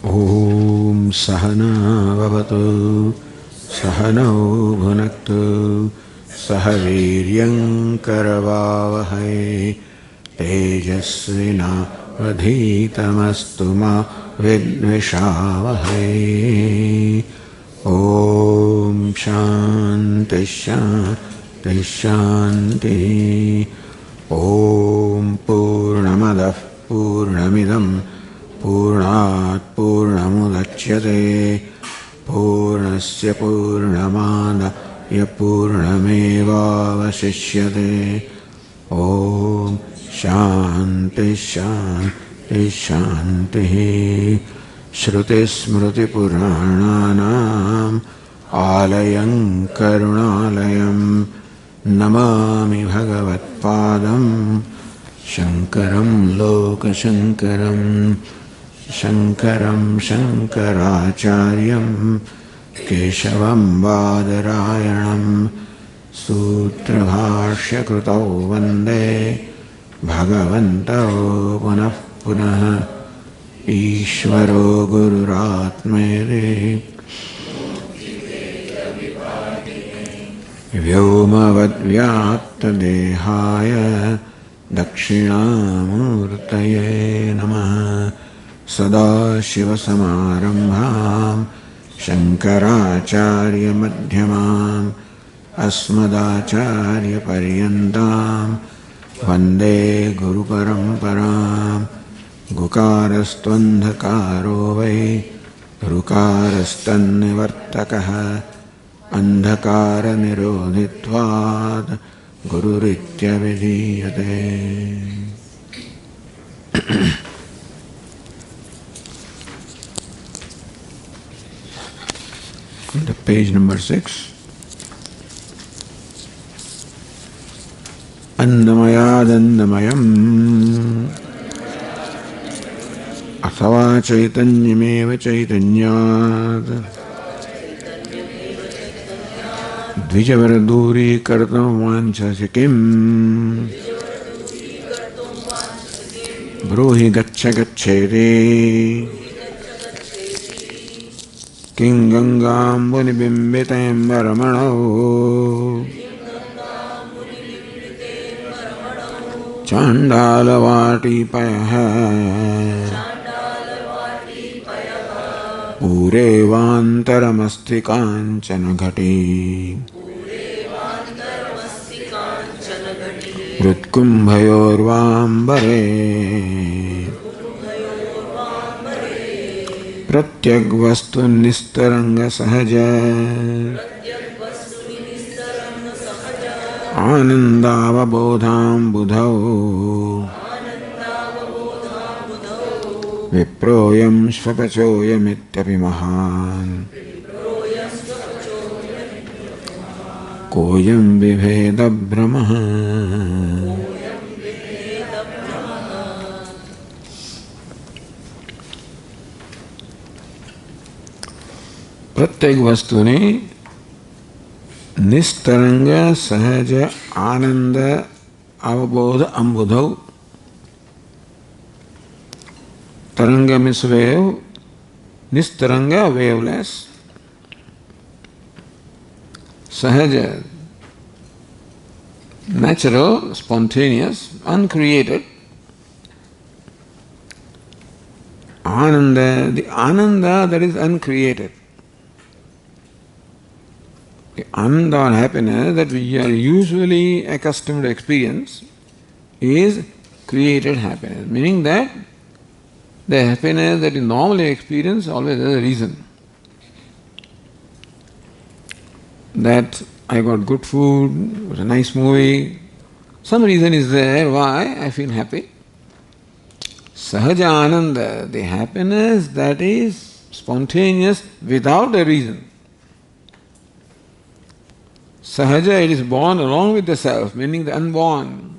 Om Sahana Vavatu Sahanau Bhunaktu Sahaviryam Karavavahai Tejasvina Vadhitamastu ma Vidvishavahai. Om Shanti Shanti Shanti. Om Purnamadah Purnamidam Purnat Purnamudachyate Purnasya Purnamadaya Purnamevavasishyate. Om Shanti Shanti Shanti. Shruti Smriti Purananam Alayam Karunalayam Namami Bhagavat Padam Shankaram Loka Shankaram Shankaram Shankaracharyam Keshavam Badarayanam Sutra Bhashya Krutau Vande Bhagavantau Punah Punah Ishvaro Gururatmere Vyomavad Dehaya Dakshinamurtaye Namaha. Sadashivasamarambham Shankaracharya Madhyamam Asmadacharya Paryantam Vande Guru Paramparam. Gukarastvandhakaro vai Gurukarastanivartakaha Andhakara nirodhitvad Gururitya vidhiyate. The page number 6. Andamayam Athava Chaitanyameva Chaitanyat Dvijavaraduri Kartam Vanchasikim Bruhi Gacha Gacheti King Gangam Bunibimbitam Varamano Chandalavati Payaha Purevantaramasti Kanchana Ghati Vritkumbhayorvambare Pratyagvastu Nistaranga Sahaja Anandavabodham Budhau Viproyam Shvapachoyam Ityapi Mahan Koyam Viveda Brahmaha. प्रत्येक वस्तु ने निस्तरंग सहज आनंद अवबोध अम्बुधौ. Taranga means wave, nistaranga waveless, sahaja natural, spontaneous, uncreated, ananda, the ananda that is uncreated. The ananda or happiness that we are usually accustomed to experience is created happiness, meaning that the happiness that you normally experience always has a reason. That I got good food, it was a nice movie, some reason is there why I feel happy. Sahaja Ananda, the happiness that is spontaneous without a reason. Sahaja, it is born along with the self, meaning the unborn.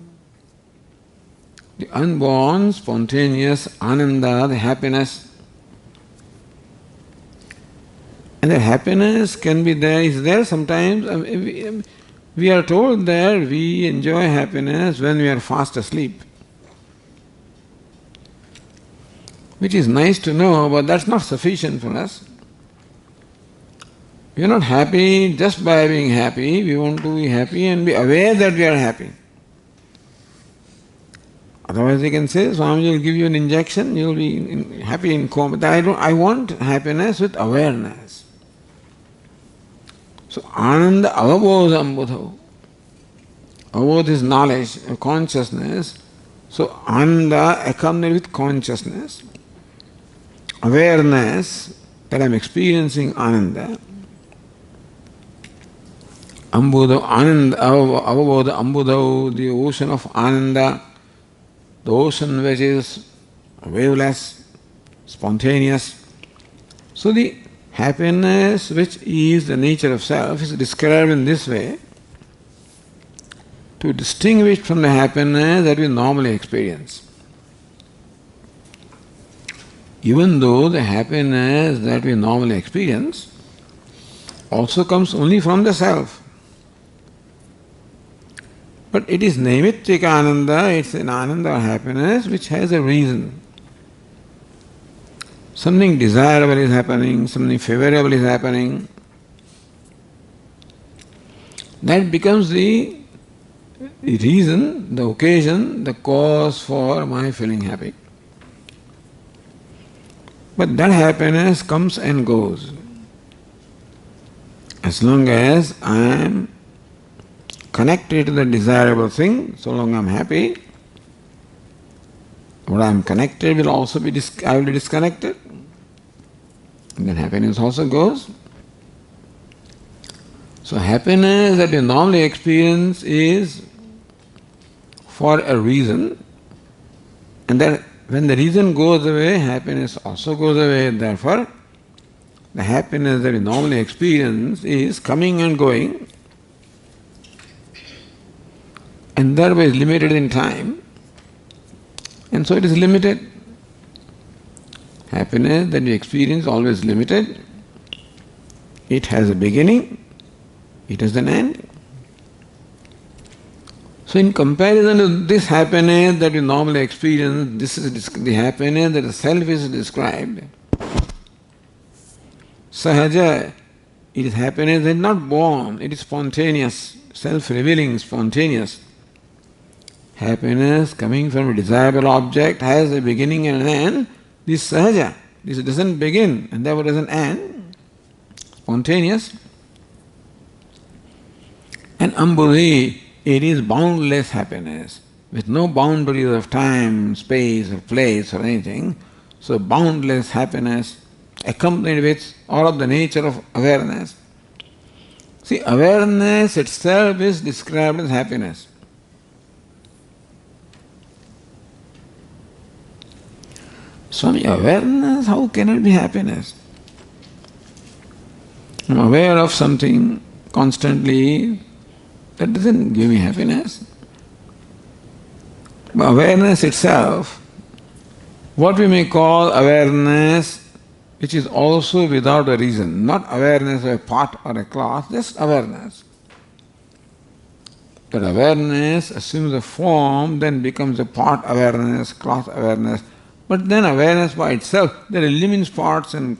The unborn, spontaneous Ananda, the happiness. And the happiness can be there, is there sometimes. We are told that we enjoy happiness when we are fast asleep. which is nice to know, but that's not sufficient for us. We are not happy just by being happy. We want to be happy and be aware that we are happy. Otherwise, they can say, Swami will give you an injection, you will be happy in coma. I want happiness with awareness. So, Ananda avabodha ambudho. Avabodha is knowledge, consciousness. So, Ananda accompanied with consciousness, awareness that I am experiencing Ananda. Ambudho, Ananda, avabodha ambudho, the ocean of Ananda, the ocean which is waveless, spontaneous. So the happiness which is the nature of self is described in this way to distinguish from the happiness that we normally experience. Even though the happiness that we normally experience also comes only from the self. But it is naimittika ananda, it's an ananda or happiness which has a reason. Something desirable is happening, something favorable is happening. That becomes the reason, the occasion, the cause for my feeling happy. But that happiness comes and goes. As long as I am connected to the desirable thing, so long I am happy. What I am connected will also be, I will be disconnected. And then happiness also goes. So happiness that we normally experience is for a reason, and that when the reason goes away, happiness also goes away. Therefore, the happiness that we normally experience is coming and going, and thereby is limited in time, and so it is limited. Happiness that we experience is always limited. It has a beginning, it has an end. So in comparison to this happiness that we normally experience, this is the happiness that the self is described. Sahaja, it is happiness that is not born, it is spontaneous, self-revealing, spontaneous. Happiness coming from a desirable object has a beginning and an end. This sahaja, this doesn't begin and therefore doesn't end. Spontaneous. And ambudhi, it is boundless happiness, with no boundaries of time, space, or place, or anything. So boundless happiness, accompanied with all of the nature of awareness. See, awareness itself is described as happiness. Swami, awareness, how can it be happiness? I'm aware of something constantly, that doesn't give me happiness. But awareness itself, what we may call awareness, which is also without a reason, not awareness of a pot or a cloth, just awareness. That awareness assumes a form, then becomes a pot awareness, cloth awareness. But then awareness by itself, that eliminates parts and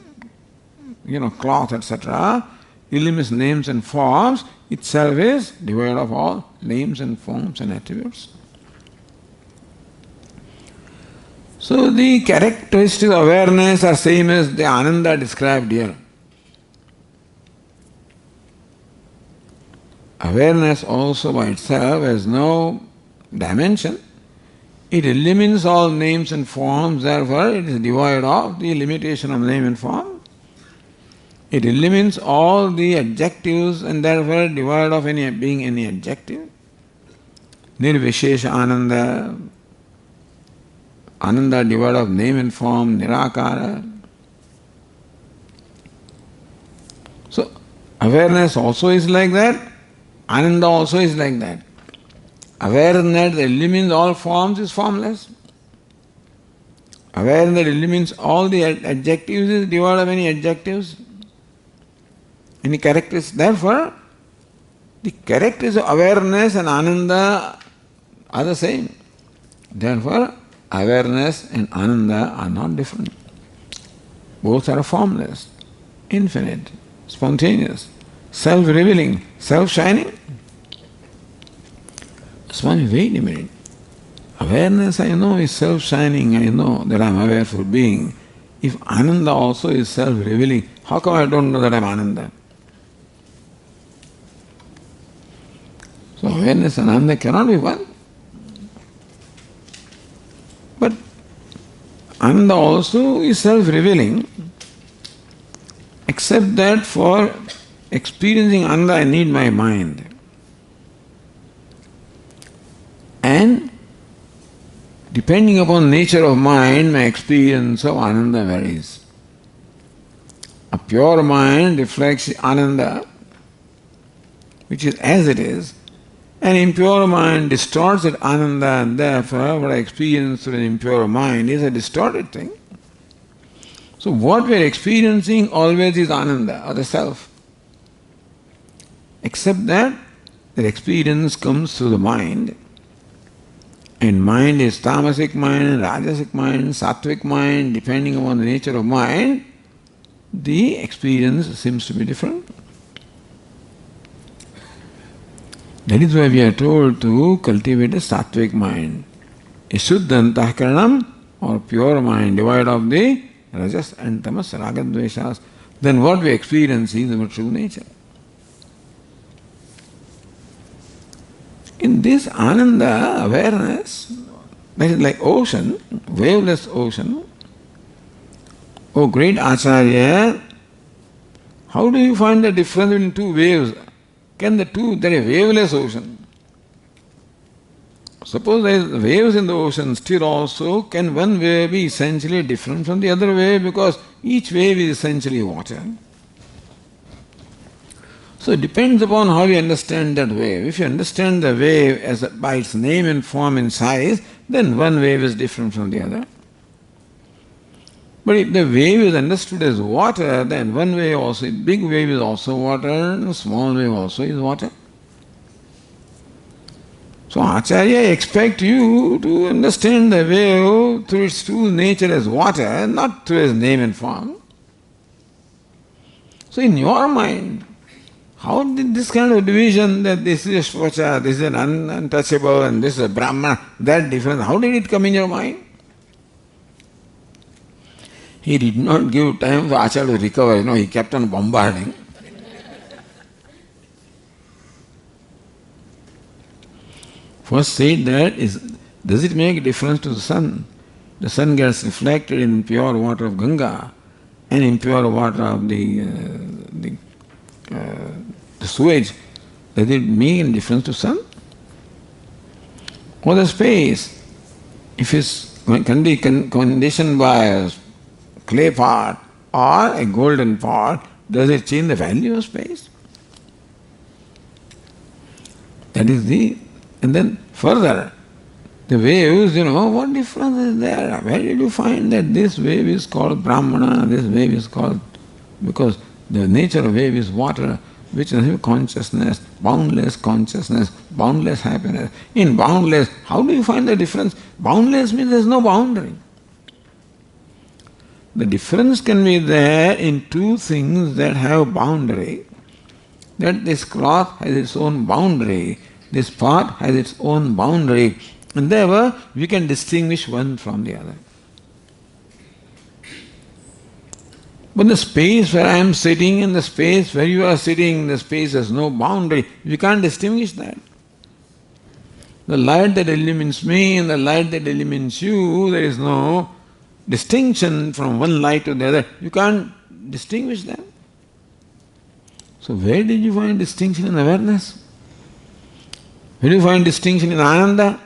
cloth, etc., eliminates names and forms, itself is devoid of all names and forms and attributes. So the characteristics of awareness are same as the Ananda described here. Awareness also by itself has no dimension. It eliminates all names and forms, therefore it is devoid of the limitation of name and form. It eliminates all the adjectives and therefore devoid of being any adjective. Nirvishesha Ananda, Ananda devoid of name and form, Nirakara. So awareness also is like that, Ananda also is like that. Awareness that eliminates all forms is formless. Awareness that eliminates all the adjectives is devoid of any adjectives, any characteristics. Therefore, the characteristics of awareness and Ananda are the same. Therefore, awareness and Ananda are not different. Both are formless, infinite, spontaneous, self-revealing, self-shining. Swami, wait a minute. Awareness I know is self-shining, I know that I am aware for being. If Ananda also is self-revealing, how come I don't know that I am Ananda? So awareness and Ananda cannot be one. But Ananda also is self-revealing, except that for experiencing Ananda I need my mind. And depending upon nature of mind, my experience of Ananda varies. A pure mind reflects Ananda, which is as it is. An impure mind distorts that Ananda, and therefore what I experience through an impure mind is a distorted thing. So what we are experiencing always is Ananda, or the self. Except that the experience comes through the mind. And mind is tamasic mind, rajasic mind, sattvic mind, depending upon the nature of mind, the experience seems to be different. That is why we are told to cultivate a sattvic mind, a shuddha antahkaranam, or pure mind, devoid of the rajas and tamas, ragadveshas. Then what we experience is our true nature. In this Ananda awareness, that is like ocean, waveless ocean. Oh great Acharya, how do you find the difference between two waves? Can there is a waveless ocean. Suppose there is waves in the ocean, still also can one wave be essentially different from the other wave, because each wave is essentially water. So it depends upon how you understand that wave. If you understand the wave as by its name and form and size, then one wave is different from the other. But if the wave is understood as water, then one wave also, big wave is also water, and small wave also is water. So Acharya expects you to understand the wave through its true nature as water, not through its name and form. So in your mind, how did this kind of division that this is a Shvacha, this is an untouchable, and this is a Brahmana, that difference, how did it come in your mind? He did not give time for Acharya to recover, he kept on bombarding. First said that, does it make a difference to the sun? The sun gets reflected in pure water of Ganga and in pure water of the sewage. Does it make a difference to sun? Or the space, if it's conditioned by a clay pot or a golden pot, does it change the value of space? That is and then further, the waves, what difference is there? Where did you find that this wave is called Brahmana, this wave is called, because the nature of wave is water, which is consciousness, boundless happiness. In boundless, how do you find the difference? Boundless means there is no boundary. The difference can be there in two things that have boundary. That this cloth has its own boundary, this pot has its own boundary, and therefore we can distinguish one from the other. But the space where I am sitting and the space where you are sitting, the space has no boundary. You can't distinguish that. The light that illumines me and the light that illumines you, there is no distinction from one light to the other. You can't distinguish them. So where did you find distinction in awareness? Where do you find distinction in Ananda?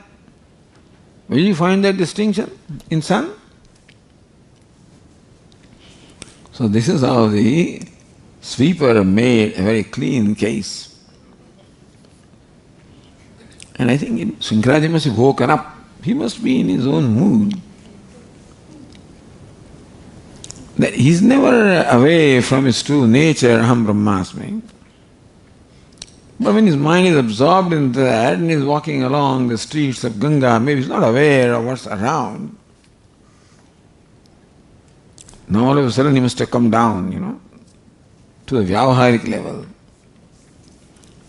Where do you find that distinction? In sun? So this is how the sweeper made a very clean case. And I think Shankaracharya must have woken up. He must be in his own mood. That he's never away from his true nature, Aham Brahmasmi. But when his mind is absorbed in that and he's walking along the streets of Ganga, maybe he's not aware of what's around. Now all of a sudden he must have come down, to the Vyavaharik level.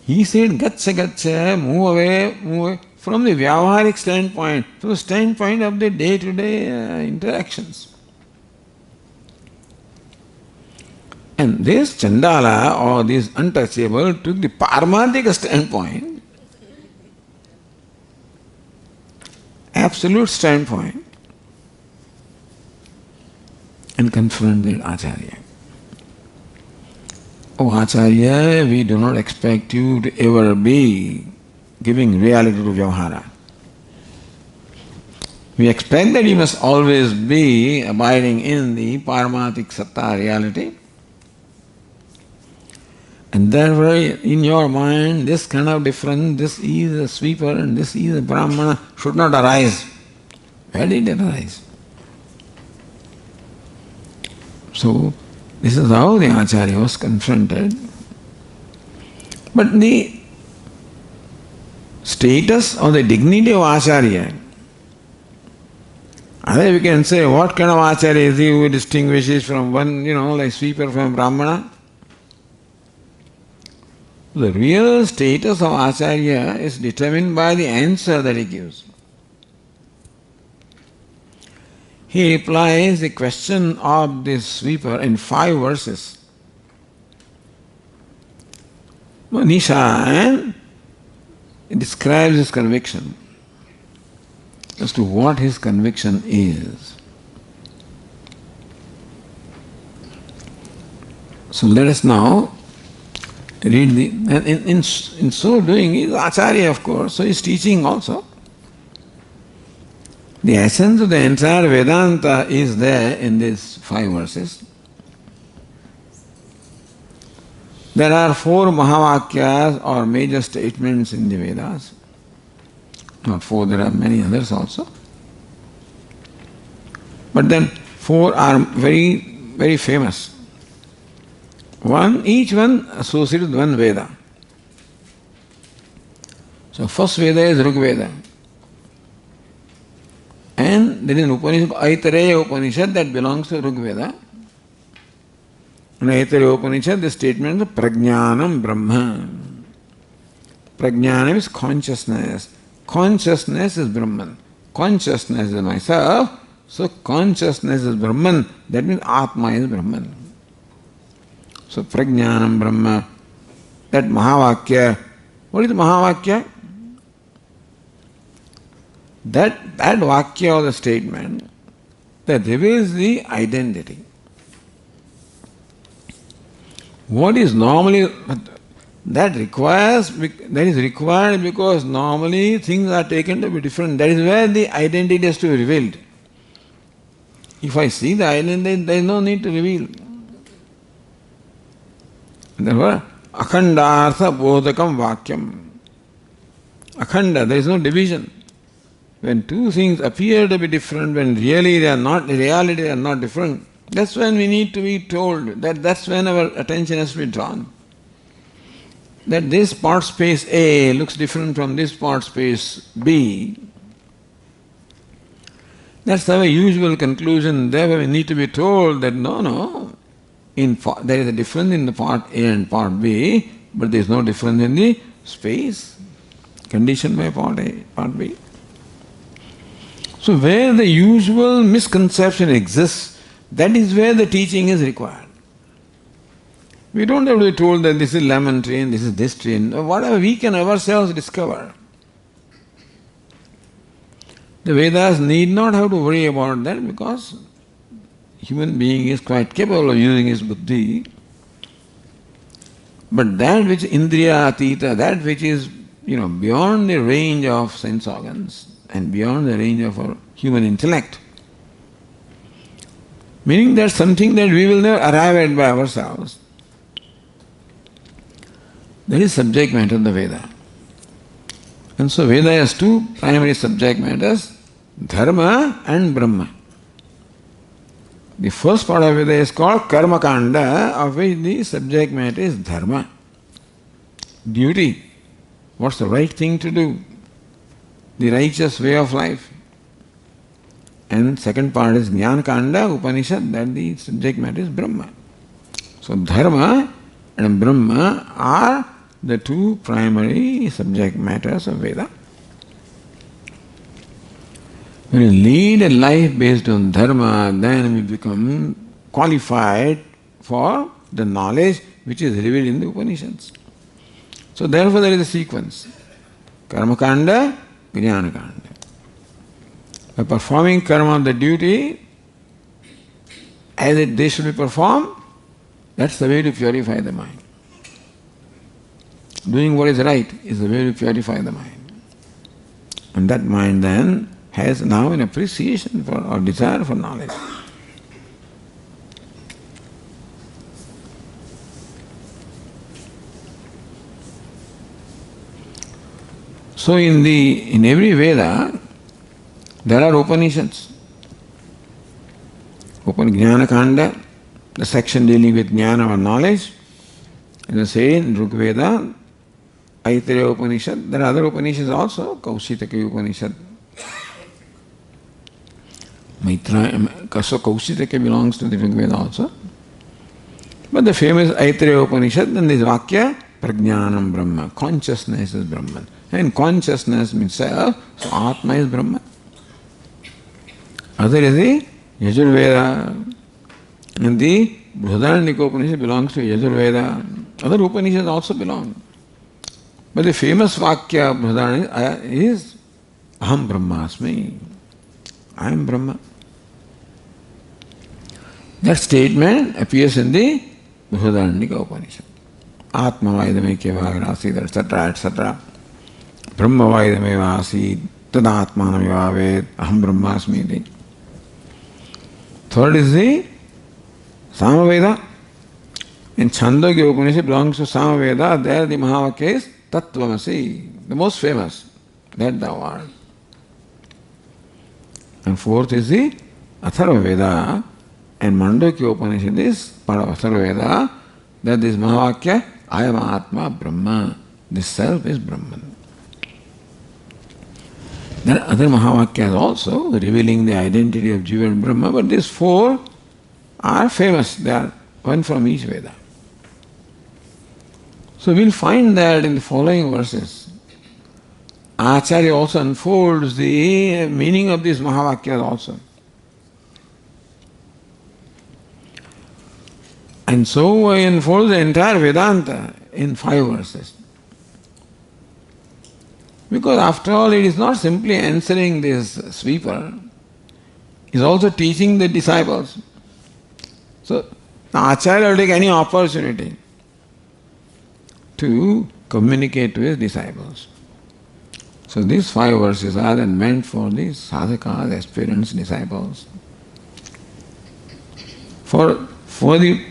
He said, Gatcha, Gatcha, move away, from the Vyavaharik standpoint, from the standpoint of the day-to-day interactions. And this Chandala or this untouchable took the Paramathika standpoint, absolute standpoint, and confronted Acharya. Oh Acharya, we do not expect you to ever be giving reality to Vyavahara. We expect that you must always be abiding in the Paramathik Satta reality. And therefore, in your mind, this kind of difference, this is a sweeper and this is a Brahmana, should not arise. Where did it arise? So, this is how the Acharya was confronted. But the status or the dignity of Acharya, either we can say, what kind of Acharya is he who distinguishes from one, like sweeper from Brahmana? The real status of Acharya is determined by the answer that he gives. He replies the question of this sweeper in 5 verses. Manisha, and he describes his conviction as to what his conviction is. So let us now read and in so doing, he is Acharya, of course, so he is teaching also. The essence of the entire Vedanta is there in these 5 verses. There are 4 Mahavakyas or major statements in the Vedas. Not 4, there are many others also. But then 4 are very, very famous. Each one associated with one Veda. So first Veda is Rig Veda. And there is an Upanishad, Aitareya Upanishad, that belongs to Rig Veda. In Aitareya Upanishad, the statement is Prajnanam Brahma. Prajnanam is consciousness. Consciousness is Brahman. Consciousness is myself. So consciousness is Brahman. That means Atma is Brahman. So Prajnanam Brahma, that Mahavakya. What is Mahavakya? That Vakya or the statement that reveals the identity. What is normally, that is required because normally things are taken to be different. That is where the identity has to be revealed. If I see the identity, there is no need to reveal. Therefore, Akhandartha Bodhakam Vakyam. Akhanda, there is no division. When 2 things appear to be different, when really they are not, in reality they are not different, that's when we need to be told, that's when our attention has to be drawn. That this part space A looks different from this part space B. That's our usual conclusion. Therefore we need to be told that no, there is a difference in the part A and part B, but there is no difference in the space conditioned by part A, part B. So where the usual misconception exists, that is where the teaching is required. We don't have to be told that this is lemon tree and this is this tree, and whatever we can ourselves discover. The Vedas need not have to worry about that because human being is quite capable of using his buddhi. But that which indriya atita, that which is beyond the range of sense organs and beyond the range of our human intellect, meaning that's something that we will never arrive at by ourselves. That is subject matter of the Veda. And so Veda has 2 primary subject matters, Dharma and Brahma. The first part of Veda is called Karma Kanda, of which the subject matter is Dharma. duty, what's the right thing to do, the righteous way of life. And second part is Jnana Kanda, Upanishad, that the subject matter is Brahma. So Dharma and Brahma are the two primary subject matters of Veda. When you lead a life based on Dharma, then we become qualified for the knowledge which is revealed in the Upanishads. So therefore there is a sequence. Karma Kanda, Jnana Kanda. By performing karma, the duty, as they should be performed, that's the way to purify the mind. Doing what is right is the way to purify the mind. And that mind then has now an appreciation for or desire for knowledge. So in every Veda, there are Upanishads. Jnana Kanda, the section dealing with Jnana or knowledge. As I say in Rig Veda, Aitreya Upanishad, there are other Upanishads also, Kaushitaki Upanishad. Kaushitaki belongs to the Rig Veda also. But the famous Aitreya Upanishad, then this Vakya, Prajnanam Brahma, consciousness is Brahman. And consciousness means self, so Atma is Brahman. Other is the Yajurveda, and the Brihadaranyaka Upanishad belongs to Yajurveda. Other Upanishads also belong. But the famous Vakya of Brihadaranyaka is Aham Brahmasmi. I am Brahma. That statement appears in the Brihadaranyaka Upanishad. Atma Vaidamekya Vagrasi, etc., etc. Brahma Vaidameva Asid, Tadatmanameva Ved, Aham Brahmasmi. Third is the Samaveda. In Chandogya Upanishad belongs to Samaveda. There the Mahavakya is Tattvamasi, the most famous, that thou art. And fourth is the Atharva Veda. And Mandukya Upanishad is part of Atharva Veda. That is Mahavakya, I am Atma Brahma. This self is Brahman. There are other Mahavakyas also revealing the identity of Jiva and Brahma, but these four are famous. They are one from each Veda. So we'll find that in the following verses. Acharya also unfolds the meaning of these Mahavakyas also. And so he unfolds the entire Vedanta in 5 verses. Because after all, it is not simply answering this sweeper, it is also teaching the disciples. So, the Acharya will take any opportunity to communicate to his disciples. So, these 5 verses are then meant for the sadhakas, aspirants, disciples. For the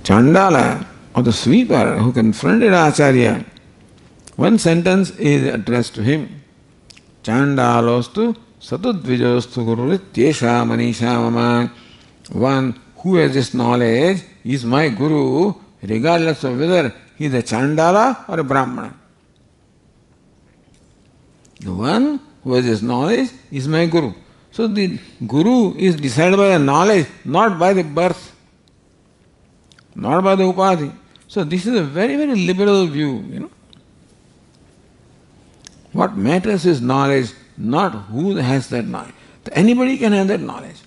Chandala or the sweeper who confronted Acharya, one sentence is addressed to him. Chandalostu satudvijostu gururityesha manisha mama. One who has this knowledge is my guru, regardless of whether he is a Chandala or a Brahmana. The one who has this knowledge is my guru. So the guru is decided by the knowledge, not by the birth, not by the upadhi. So this is a very, very liberal view, What matters is knowledge, not who has that knowledge. Anybody can have that knowledge.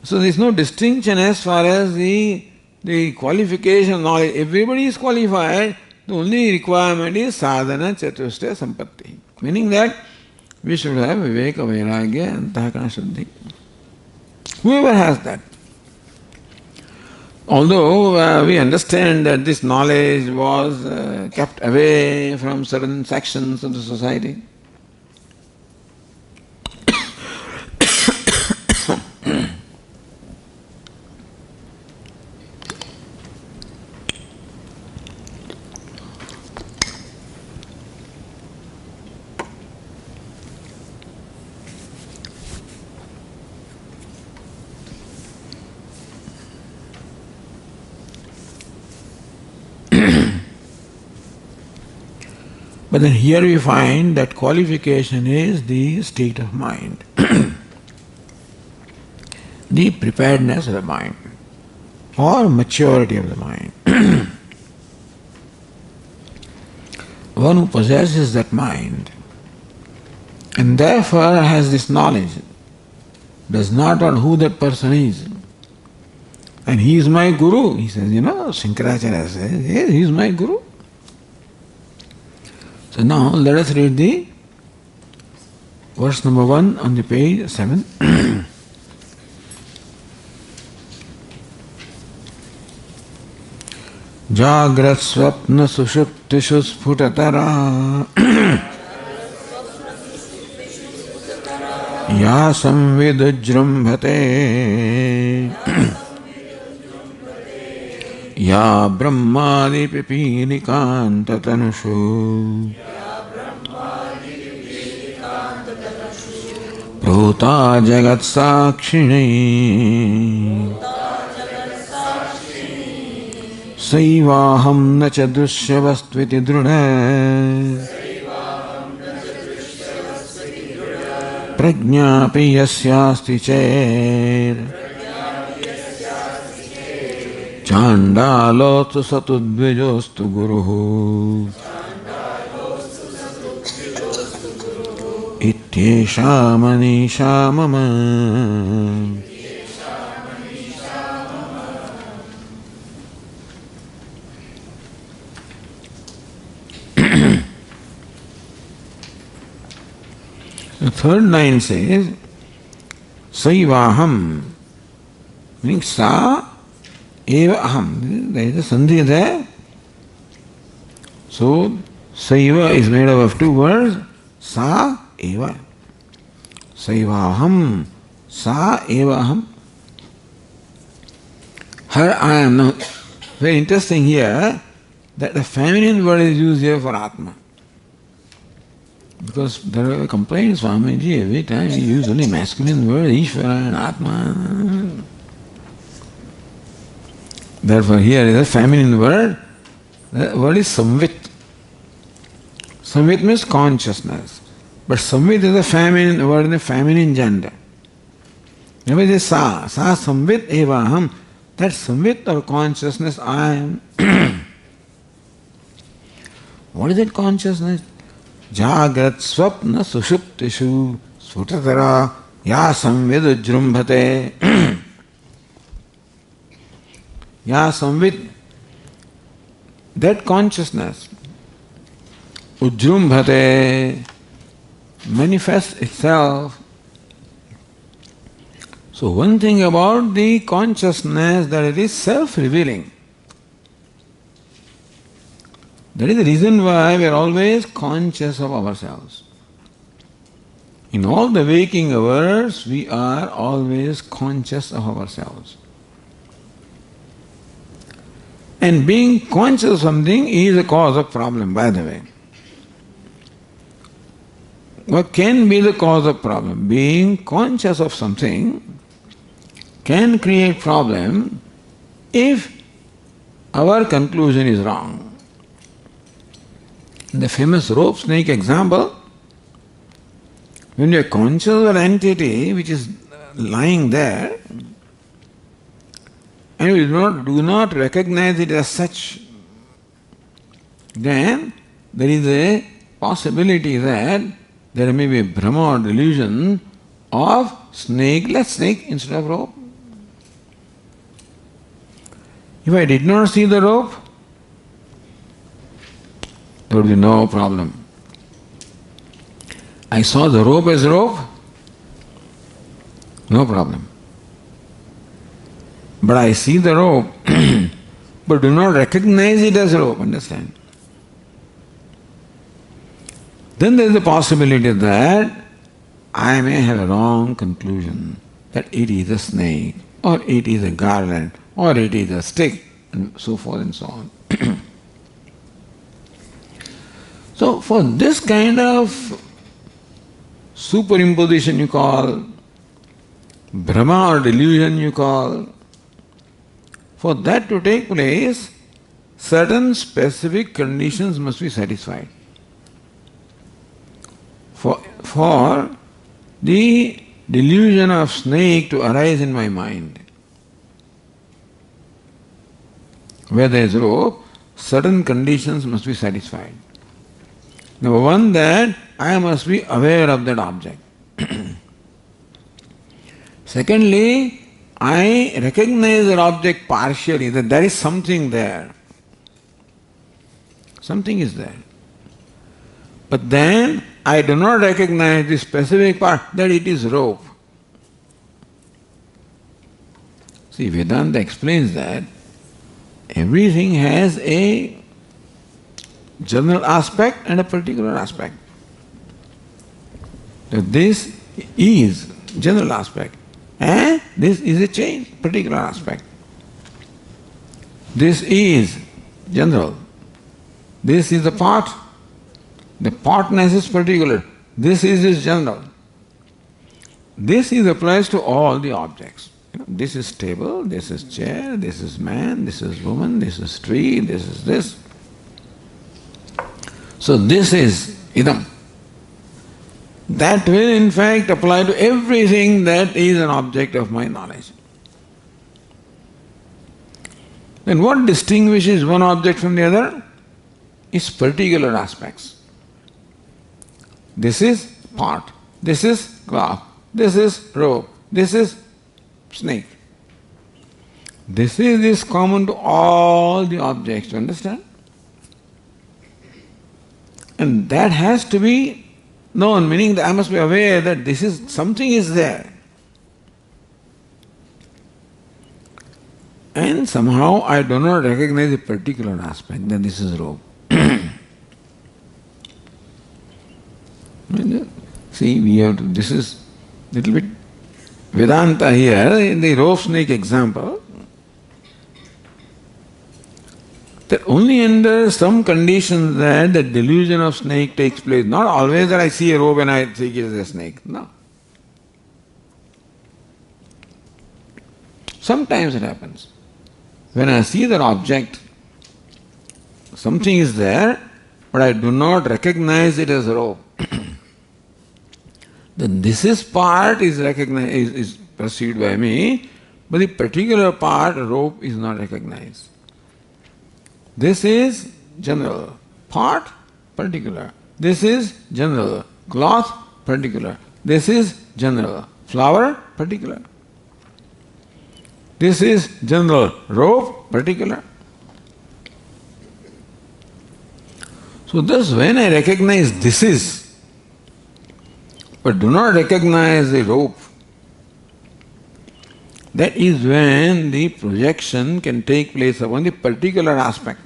So there is no distinction as far as the qualification of knowledge. Everybody is qualified. The only requirement is sadhana chatushtaya sampatti. Meaning that we should have viveka, vairagya, and antahkarana shuddhi. Whoever has that. Although we understand that this knowledge was kept away from certain sections of the society. But then here we find that qualification is the state of mind, the preparedness of the mind, or maturity of the mind. One who possesses that mind and therefore has this knowledge does not know who that person is. And he is my guru. He says, Shankaracharya says, yes, he is my guru. So now let us read the verse number 1 on the page 7. Jagrat swapna sushuptishu sphutatara ya samvidujrumbhate ya brahmadi pipinikantatanushu prota jagat sakshini saivaham na cha drishyavastviti drudha prajñapi yasyasti cher chandalotu satudvijostu guruhu ityesha manisha mama. The third line says, Saivaham, meaning Sa Eva Aham. There is a sandhi there. So, Saiva is made up of two words, Sa Eva. Saivaham, Sa Eva Aham. Her I am. Now, very interesting here that the feminine word is used here for Atma. Because there are complaints, Swamiji, every time you use only masculine words, Ishvara and Atma. Therefore, here is a feminine word. The word is samvit. Samvit means consciousness. But samvit is a feminine word in a feminine gender. Remember this sa samvit eva aham. That samvit or consciousness I am. What is that consciousness? Jagrat swapna sushuptishu sfutatara ya samvidujrumbhate. Ya samvid, that consciousness, ujrumbhate, manifests itself. So one thing about the consciousness, that it is self-revealing. That is the reason why we are always conscious of ourselves. In all the waking hours, we are always conscious of ourselves. And being conscious of something is a cause of problem, by the way. What can be the cause of problem? Being conscious of something can create problem if our conclusion is wrong. The famous rope snake example, when you are conscious of an entity which is lying there, and you do not recognize it as such, then there is a possibility that there may be a Brahma or delusion of snakeless snake instead of rope. If I did not see the rope, there would be no problem. I saw the rope as rope, no problem. But I see the rope, but do not recognize it as rope, understand? Then there is a possibility that I may have a wrong conclusion, that it is a snake, or it is a garland, or it is a stick, and so forth and so on. So for this kind of superimposition you call, Brahma or delusion you call, for that to take place, certain specific conditions must be satisfied. for the delusion of snake to arise in my mind. Where there is rope, certain conditions must be satisfied. Number one, that I must be aware of that object. Secondly, I recognize that object partially, that there is something there. Something is there. But then I do not recognize the specific part, that it is rope. See, Vedanta explains that everything has a general aspect and a particular aspect. That this is general aspect and this is a change, particular aspect. This is general. This is the part. The partness is particular. This is general. This is applies to all the objects. This is table, this is chair, this is man, this is woman, this is tree, this is this. So this is idam. That will in fact apply to everything that is an object of my knowledge. Then what distinguishes one object from the other? Its particular aspects. This is part, this is cloth, this is rope, this is snake. This is common to all the objects, you understand? And that has to be known, meaning that I must be aware that this is, something is there. And somehow I do not recognize a particular aspect, that this is rope. See, we have to, this is little bit Vedanta here, in the rope snake example, that only under some conditions that the delusion of snake takes place. Not always that I see a rope and I think it is a snake. No. Sometimes it happens. When I see that object, something is there, but I do not recognize it as a rope. Then this is part is recognized, is perceived by me, but the particular part, rope, is not recognized. This is general. Part, particular. This is general. Cloth, particular. This is general. Flower, particular. This is general. Rope, particular. So thus when I recognize this is, but do not recognize the rope, that is when the projection can take place upon the particular aspect.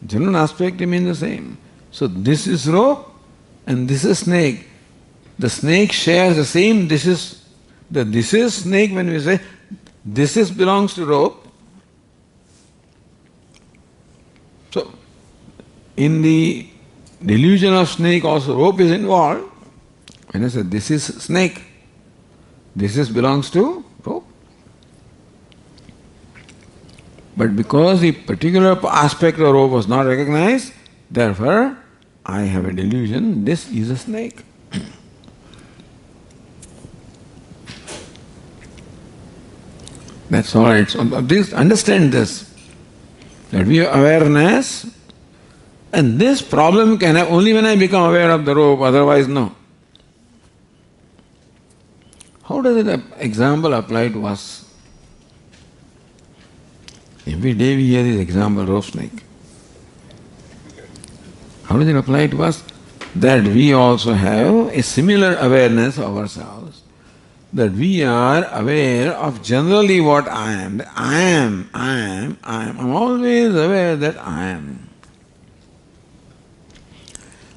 General aspect remains the same. So this is rope and this is snake. The snake shares the same, this is snake. When we say this is belongs to rope, so in the delusion of snake also rope is involved. When I say this is snake, this is belongs to rope. But because the particular aspect of rope was not recognized, therefore I have a delusion, this is a snake. That's all right. So this, understand this, that we have awareness, and this problem can have only when I become aware of the rope, otherwise no. How does that example apply to us? Every day we hear this example, rope snake. How does it apply to us? That we also have a similar awareness of ourselves. That we are aware of generally what I am. I am. I'm always aware that I am.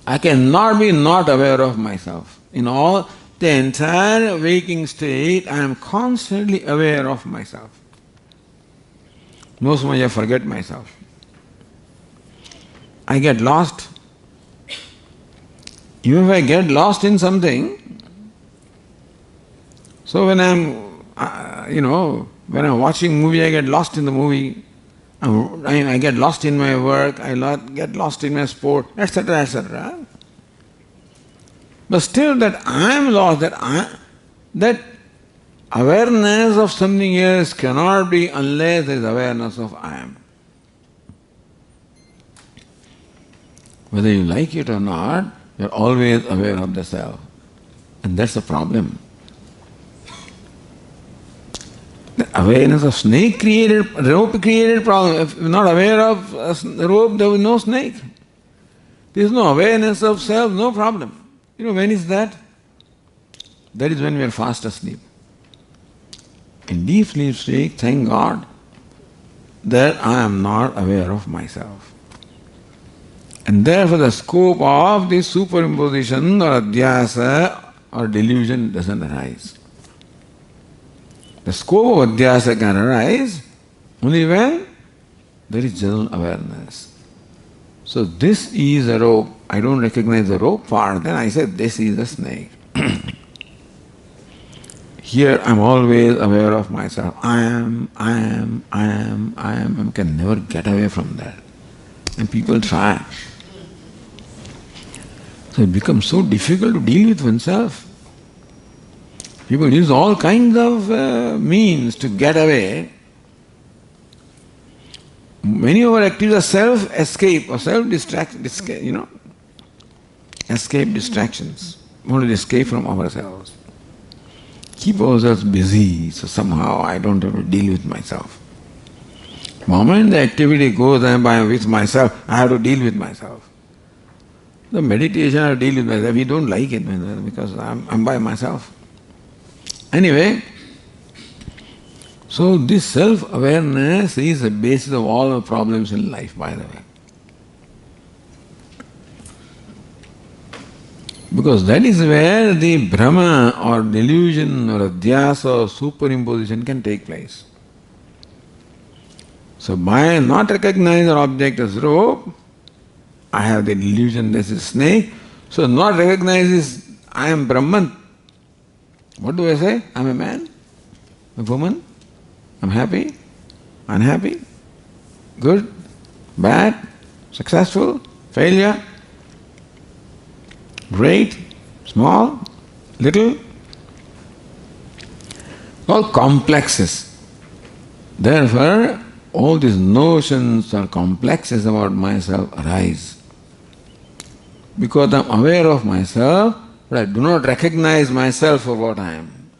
I cannot be not aware of myself. In all the entire waking state, I am constantly aware of myself. No so much I forget myself. I get lost. Even if I get lost in something, so when when I'm watching movie, I get lost in the movie. I get lost in my work, I get lost in my sport, etc., etc. But still that I am lost, that awareness of something else cannot be unless there is awareness of I am. Whether you like it or not, you are always aware of the self. And that's the problem. The awareness of snake rope created problem. If you're not aware of the rope, there is no snake. There is no awareness of self, no problem. You know, when is that? That is when we are fast asleep. In deep sleep state, thank God that I am not aware of myself. And therefore the scope of this superimposition or adhyasa or delusion doesn't arise. The scope of adhyasa can arise only when there is general awareness. So this is a rope. I don't recognize the rope part, then I said this is a snake. Here I'm always aware of myself. I am, I can never get away from that. And people try. So it becomes so difficult to deal with oneself. People use all kinds of means to get away. Many of our activities are self-escape or self-distraction, escape distractions. We want to escape from ourselves. Keep ourselves busy, so somehow I don't have to deal with myself. The moment the activity goes, I am with myself, I have to deal with myself. The meditation, I have to deal with myself. We don't like it because I'm by myself. Anyway, so this self-awareness is the basis of all our problems in life, by the way. Because that is where the Brahma or delusion or adhyasa or superimposition can take place. So by not recognizing the object as rope, I have the delusion this is snake. So not recognize this, I am Brahman. What do I say? I am a man, a woman, I am happy, unhappy, good, bad, successful, failure, great, small, little, all complexes. Therefore, all these notions or complexes about myself arise. Because I am aware of myself, but I do not recognize myself for what I am.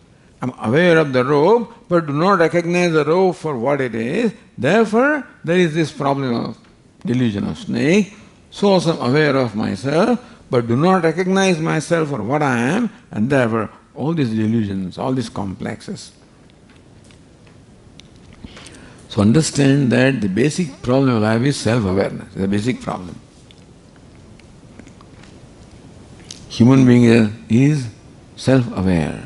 I am aware of the rope, but do not recognize the rope for what it is. Therefore, there is this problem of delusion of snake. So also I am aware of myself, but do not recognize myself for what I am, and therefore all these delusions, all these complexes. So understand that the basic problem of life is self-awareness, the basic problem. Human being is self-aware.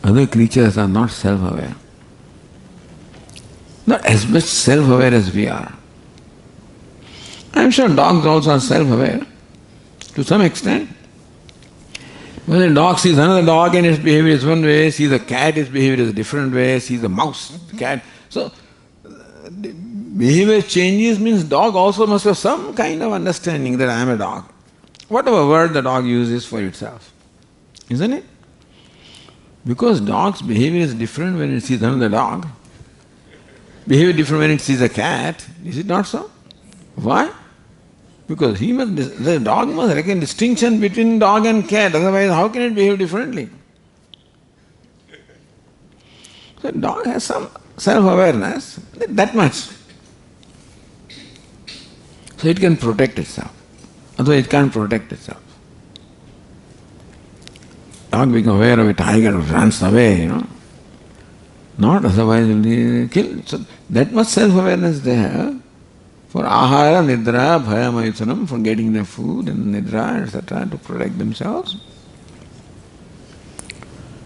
Other creatures are not self-aware. Not as much self-aware as we are. I am sure dogs also are self-aware, to some extent. When a dog sees another dog and its behavior is one way, sees a cat, its behavior is a different way, sees a mouse, cat. So, behavior changes means dog also must have some kind of understanding that I am a dog. Whatever word the dog uses for itself. Isn't it? Because dog's behavior is different when it sees another dog. Behavior different when it sees a cat. Is it not so? Why? Because the dog must reckon distinction between dog and cat, otherwise how can it behave differently? So dog has some self-awareness, that much. So it can protect itself, otherwise it can't protect itself. Dog being aware of a tiger runs away, Not otherwise will be killed. So that much self-awareness they have. For ahara, nidra, bhayamayutanam, for getting their food and nidra, etc., to protect themselves.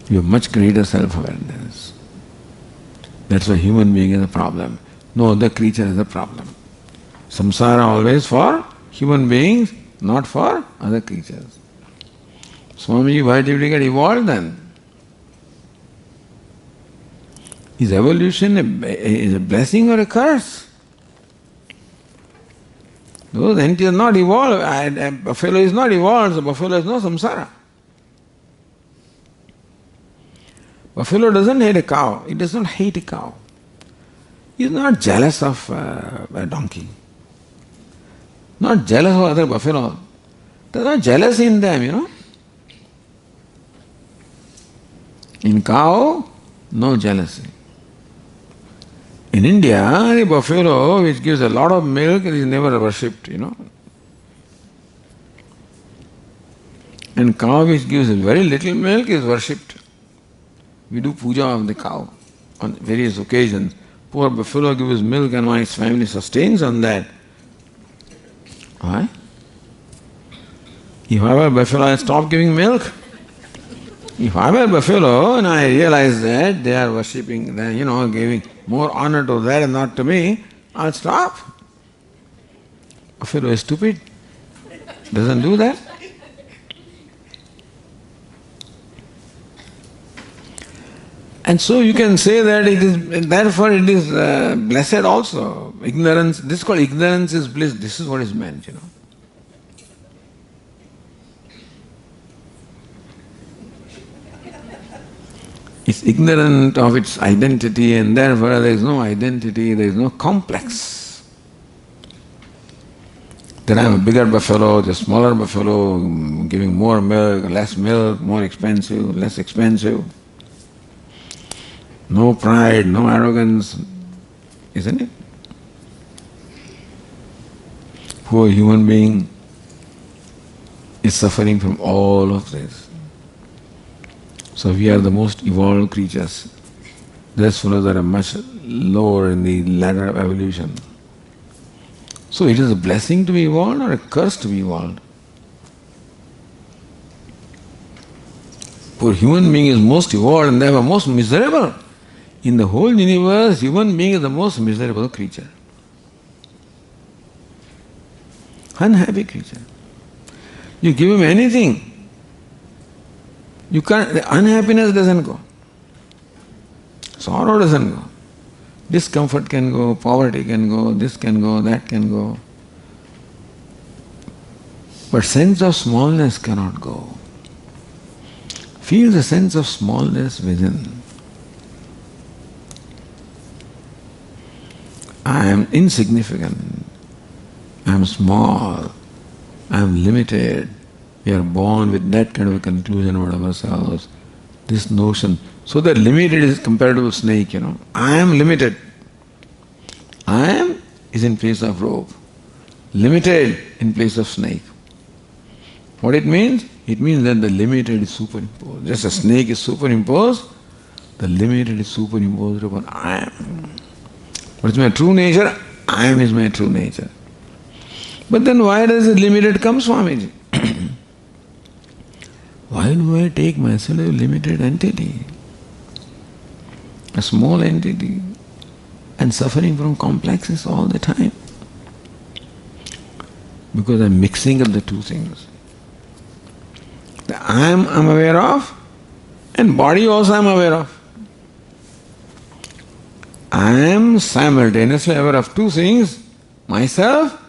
You have much greater self-awareness. That's why human being is a problem. No other creature is a problem. Samsara always for human beings, not for other creatures. Swami, why did we get evolved then? Is evolution a blessing or a curse? Those entities are not evolved. A buffalo is not evolved, so buffalo has no samsara. Buffalo doesn't hate a cow. It does not hate a cow. He is not jealous of a donkey. Not jealous of other buffalo. There is no jealousy in them, you know. In cow, no jealousy. In India, the buffalo which gives a lot of milk is never worshipped, you know. And cow which gives very little milk is worshipped. We do puja of the cow on various occasions. Poor buffalo gives milk and my family sustains on that. Why? If I were buffalo, I stop giving milk. If I were buffalo and I realize that they are worshipping, giving more honor to that and not to me, I'll stop. Buffalo is stupid. Doesn't do that. And so you can say that therefore it is blessed also. Ignorance, this is called ignorance is bliss. This is what is meant, you know. It's ignorant of its identity and therefore there is no identity, there is no complex. That I am a bigger buffalo, the smaller buffalo, giving more milk, more expensive, less expensive. No pride, no arrogance, isn't it? Poor human being is suffering from all of this. So we are the most evolved creatures. Those fellows are much lower in the ladder of evolution. So it is a blessing to be evolved or a curse to be evolved? Poor human being is most evolved and therefore most miserable. In the whole universe, human being is the most miserable creature. Unhappy creature. You give him anything, you can't, the unhappiness doesn't go. Sorrow doesn't go. Discomfort can go, poverty can go, this can go, that can go. But sense of smallness cannot go. Feel the sense of smallness within. I am insignificant. I am small. I am limited. We are born with that kind of a conclusion about ourselves. This notion. So that limited is compared to a snake, you know. I am limited. I am is in place of rope. Limited in place of snake. What it means? It means that the limited is superimposed. Just a snake is superimposed, the limited is superimposed upon I am. What is my true nature? I am is my true nature. But then why does the limited come, Swamiji? Why do I take myself as a limited entity? A small entity and suffering from complexes all the time? Because I'm mixing up the two things. The I am I'm aware of and body also I'm aware of. I am simultaneously aware of two things, myself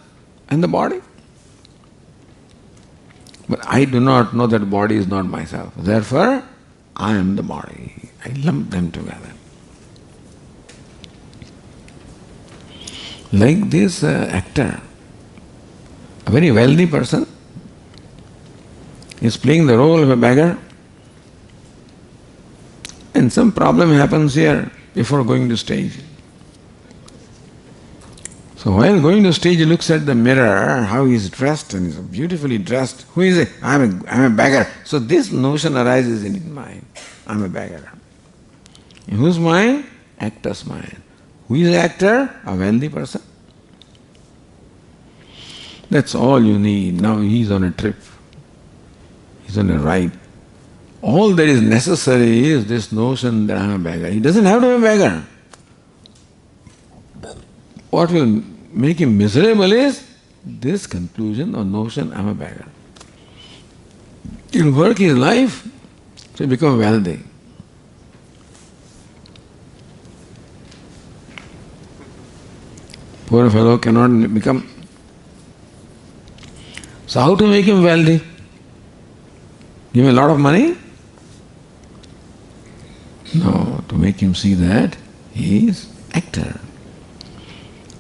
and the body. But I do not know that body is not myself. Therefore, I am the body. I lump them together. Like this actor, a very wealthy person, is playing the role of a beggar, and some problem happens here before going to stage. So while going to stage, he looks at the mirror, how he is dressed, and he is beautifully dressed. Who is it? I am a beggar. So this notion arises in his mind. I am a beggar. In whose mind? Actor's mind. Who is the actor? A wealthy person. That's all you need. Now he is on a trip. He is on a ride. All that is necessary is this notion that I am a beggar. He doesn't have to be a beggar. What will make him miserable is this conclusion or notion, I am a beggar. He will work his life to become wealthy. Poor fellow cannot become So how to make him wealthy? Give him a lot of money? No, to make him see that he is actor.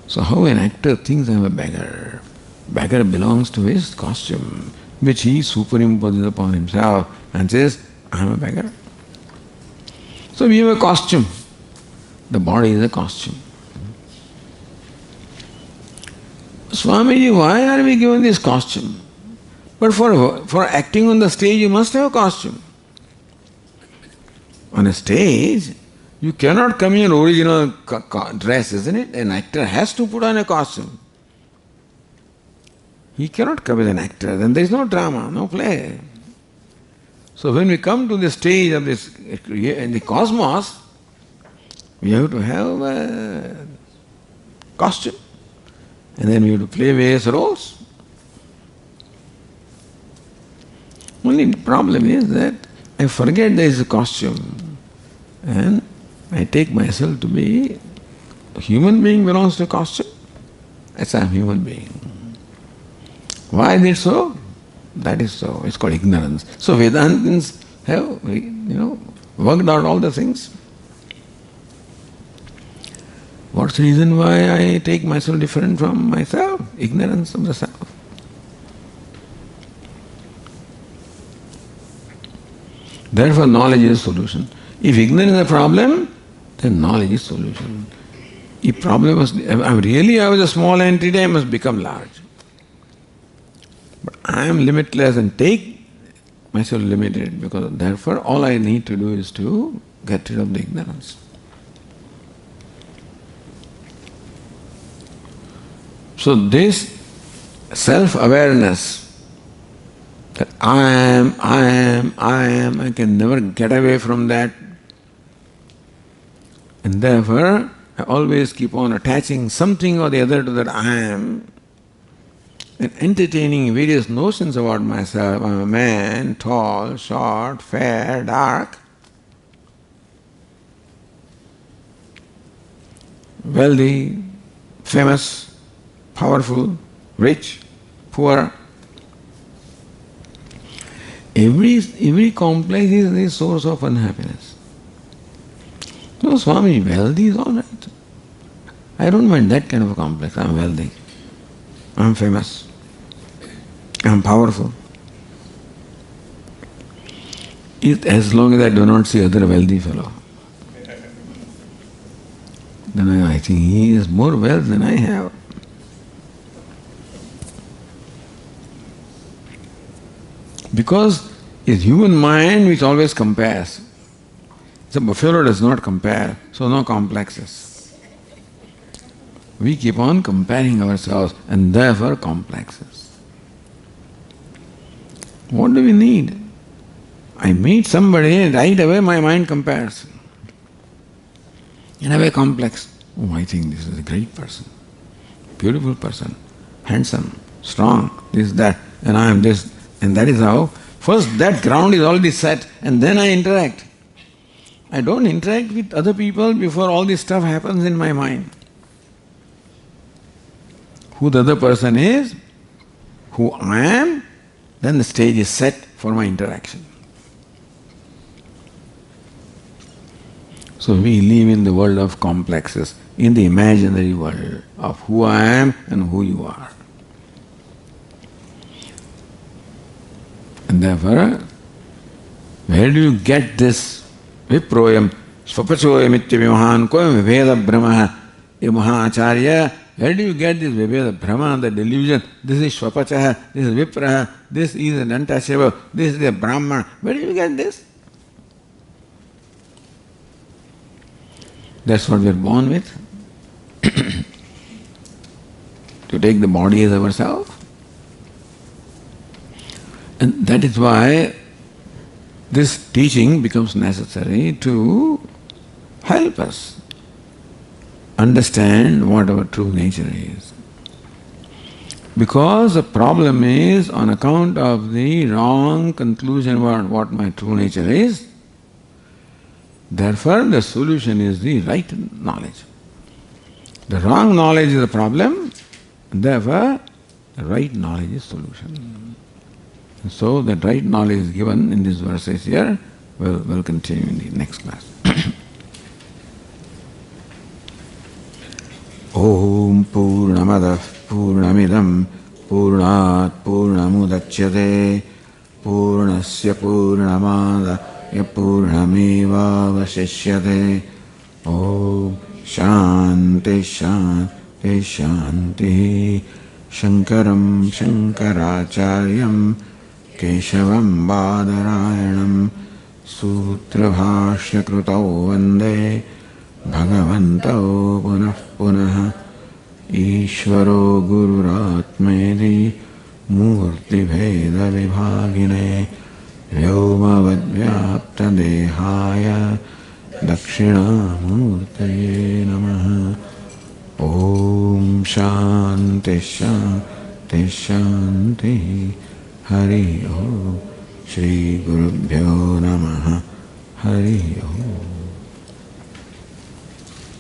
So how an actor thinks I am a beggar? Beggar belongs to his costume, which he superimposes upon himself and says, I am a beggar. So we have a costume. The body is a costume. Swamiji, why are we given this costume? But for acting on the stage, you must have a costume. On a stage, you cannot come in original dress, isn't it? An actor has to put on a costume. He cannot come as an actor, then there is no drama, no play. So when we come to the stage of this, in the cosmos, we have to have a costume. And then we have to play various roles. Only problem is that I forget there is a costume and I take myself to be a human being belongs to a costume. Yes, I am a human being. Why is it so? That is so. It's called ignorance. So Vedantins have, worked out all the things. What's the reason why I take myself different from myself? Ignorance of the self. Therefore, knowledge is a solution. If ignorance is a problem, then knowledge is a solution. If problem was, I was a small entity, I must become large. But I am limitless and take myself limited, because therefore all I need to do is to get rid of the ignorance. So this self-awareness that I am, I can never get away from that. And therefore, I always keep on attaching something or the other to that I am and entertaining various notions about myself. I'm a man, tall, short, fair, dark, wealthy, famous, powerful, rich, poor. Every complex is the source of unhappiness. No, Swami, wealthy is all right. I don't mind that kind of a complex. I'm wealthy. I'm famous. I'm powerful. As long as I do not see other wealthy fellow, then I think he has more wealth than I have. Because it's human mind which always compares. The buffalo does not compare, so no complexes. We keep on comparing ourselves and therefore complexes. What do we need? I meet somebody and right away my mind compares. And I have a complex. Oh, I think this is a great person, beautiful person, handsome, strong, this, that, and I am this. And that is how, first that ground is already set and then I interact. I don't interact with other people before all this stuff happens in my mind. Who the other person is, who I am, then the stage is set for my interaction. So we live in the world of complexes, in the imaginary world of who I am and who you are. And therefore, where do you get this viproyam, svapachoyam ityavimahan koyam viveda brahma, maha Acharya? Where do you get this viveda brahma, the delusion? This is svapachaha, this is vipraha, this is an untouchable, this is a brahman. Where do you get this? That's what we are born with. To take the body as ourselves. And that is why this teaching becomes necessary to help us understand what our true nature is. Because the problem is on account of the wrong conclusion about what my true nature is, therefore the solution is the right knowledge. The wrong knowledge is the problem, therefore The right knowledge is solution. And so that right knowledge is given in these verses here. We'll continue in the next class. Om Purnamadah Purnamidam Purnat Purnamudachyate Purnasya Purnamadaya Purnameva Vasishyate. Om Shanti Shanti Shanti. Shankaram Shankaracharyam Keshavam Badarayanam Sutra Krutau Vande Bhagavantau Punah Punah. Ishvaro Gururatmedi Murti Bheda Vibhagine Vyoma Vadvyapta Dehaya Dakshinamurtaye Namaha. Om Shanti Shanti Shanti. Hari Om. Shri Gurubhyo Namaha. Hari Om.